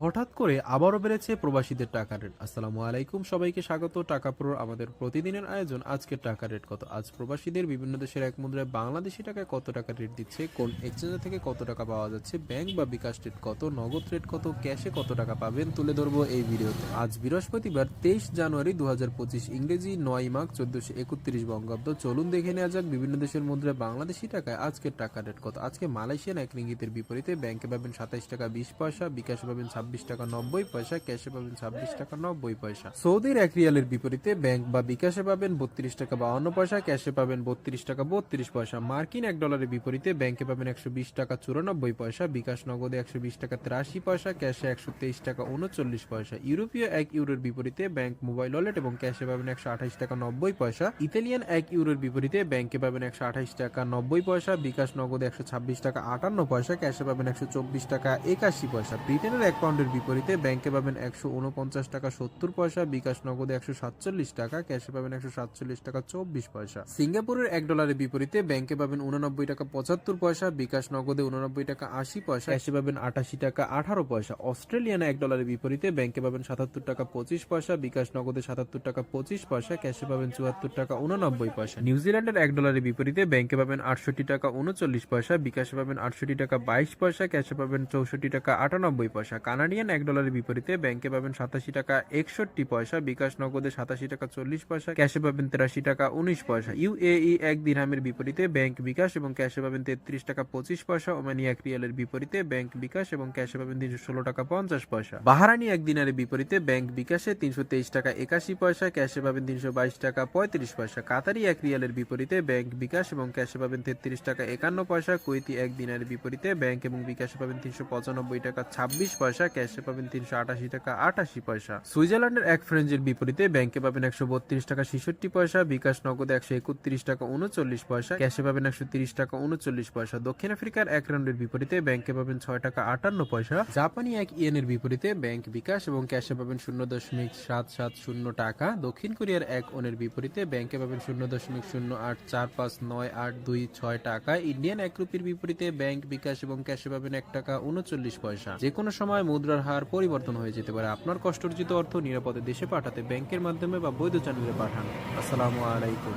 হঠাৎ করে আবারও বেড়েছে প্রবাসীদের টাকা রেট। আসসালামু আলাইকুম, সবাইকে স্বাগত টাকা প্রোর আমাদের প্রতিদিনের আয়োজন। আজকের টাকা রেট কত? আজ প্রবাসীদের বিভিন্ন দেশের এক মুদ্রায় বাংলাদেশি টাকায় কত টাকা রেট দিচ্ছে, কোন এক্সচেঞ্জার থেকে কত টাকা পাওয়া যাচ্ছে, ব্যাংক বা বিকাশ রেট কত, নগদ রেট কত, ক্যাশে কত টাকা পাবেন তুলে ধরবো এই ভিডিওতে। আজ বৃহস্পতিবার 23 জানুয়ারি 2025, ইংরেজি 9 মাঘ 1431 বঙ্গাব্দ। চলুন দেখে নেওয়া যাক বিভিন্ন দেশের মুদ্রায় বাংলাদেশি টাকায় আজকের টাকা রেট কত। আজকে মালয়েশিয়ান এক রিঙ্গিতের বিপরীতে ব্যাংকে পাবেন 27 টাকা 20 পয়সা, বিকাশে পাবেন 26 টাকা 90 পয়সা, ক্যাশে পাবেন 26 টাকা 90 পয়সা। সৌদির এক রিয়ালের বিপরীতে ব্যাংক বা বিকাশে পাবেন 32 টাকা 52 পয়সা, ক্যাশে পাবেন 32 টাকা 32 পয়সা। মার্কিন এক ডলারের বিপরীতে ব্যাংকে পাবেন 120 টাকা 94 পয়সা, বিকাশ নগদে 120 টাকা 83 পয়সা, ক্যাশে 123 টাকা 39 পয়সা। ইউরোপীয় এক ইউরোর বিপরীতে ব্যাংক মোবাইল ওয়ালেট এবং ক্যাশে পাবেন 128 টাকা 90 পয়সা। ইতালিয়ান এক ইউরোর বিপরীতে ব্যাংকে পাবেন 128 টাকা 90 পয়সা, বিকাশ নগদে 126 টাকা 58 পয়সা, ক্যাশে পাবেন 124 টাকা 81 পয়সা। ব্রিটেনের এক পাউন্ডের বিপরীতে ব্যাংকে পাবেন 149 টাকা 70 পয়সা, বিকাশ নগদে 147 টাকা, ক্যাশে পাবেন 147 টাকা 24 পয়সা। সিঙ্গাপুরের এক ডলারের বিপরীতে ব্যাংকে পাবেন 89 টাকা 75 পয়সা, বিকাশ নগদে 89 টাকা 80 পয়সা, ক্যাশে পাবেন 88 টাকা 18 পয়সা। অস্ট্রেলিয়ান এক ডলারের বিপরীতে ব্যাংকে পাবেন 77 টাকা 25 পয়সা, বিকাশ নগদে 77 টাকা 25 পয়সা, ক্যাশে পাবেন 74 টাকা 89 পয়সা। নিউজিল্যান্ডের এক ডলারের বিপরীতে ব্যাংকে পাবেন 68 টাকা 39 পয়সা, বিকাশে পাবেন 68 টাকা 22 পয়সা, ক্যাশে পাবেন 64 টাকা 98 পয়সা। কানাডিয়ান এক ডলারের বিপরীতে ব্যাংকে পাবেন 87 টাকা 61 পয়সা, বিকাশ নগদে 87 টাকা 40 পয়সা, ক্যাশে পাবেন 83 টাকা 19 পয়সা। ইউএই এক দিরহামের বিপরীতে ব্যাংক বিকাশ এবং ক্যাশে পাবেন 33 টাকা 25 পয়সা। ওমানি এক রিয়ালের বিপরীতে ব্যাংক বিকাশ এবং ক্যাশে পাবেন 316 টাকা 50 পয়সা। বাহারানি এক দিনারের বিপরীতে ব্যাংক বিকাশে 323 টাকা 81 পয়সা, ক্যাশে পাবেন 322 টাকা 35 পয়সা। কাতারি এক রিয়ালের বিপরীতে ব্যাংক বিকাশ এবং ক্যাশে পাবেন 33 টাকা 51 পয়সা। কুয়েতি এক দিনারের বিপরীতে ব্যাংক এবং বিকাশে পাবেন 395 টাকা 26 পয়সা, ক্যাশে পাবেন 388 টাকা 88 পয়সা। সুইজারল্যান্ডের এক ফ্রেঞ্চের বিপরীতে ব্যাংকে পাবেন 132 টাকা 66 পয়সা, বিকাশ নগদে 131 টাকা 39 পয়সা, ক্যাশে পাবেন 130 টাকা 39 পয়সা। দক্ষিণ আফ্রিকার এক রাউন্ডের বিপরীতে ব্যাংকে পাবেন 6 টাকা 58 পয়সা। জাপানি এক ইয়েনের বিপরীতে ব্যাংক বিকাশ এবং ক্যাশে পাবেন 0.770 টাকা। দক্ষিণ কোরিয়ার এক ওনের বিপরীতে ব্যাংকে পাবেন 0.08459826 টাকা। ইন্ডিয়ান এক রুপির বিপরীতে ব্যাংক বিকাশ এবং ক্যাশে পাবেন 1 টাকা 39 পয়সা। যে কোনো সময় মুদ্রার হার পরিবর্তন হয়ে যেতে পারে। আপনার কষ্টার্জিত অর্থ নিরাপদে দেশে পাঠাতে ব্যাংকের মাধ্যমে বা বৈধ চ্যানেলে পাঠান। আসসালামু আলাইকুম।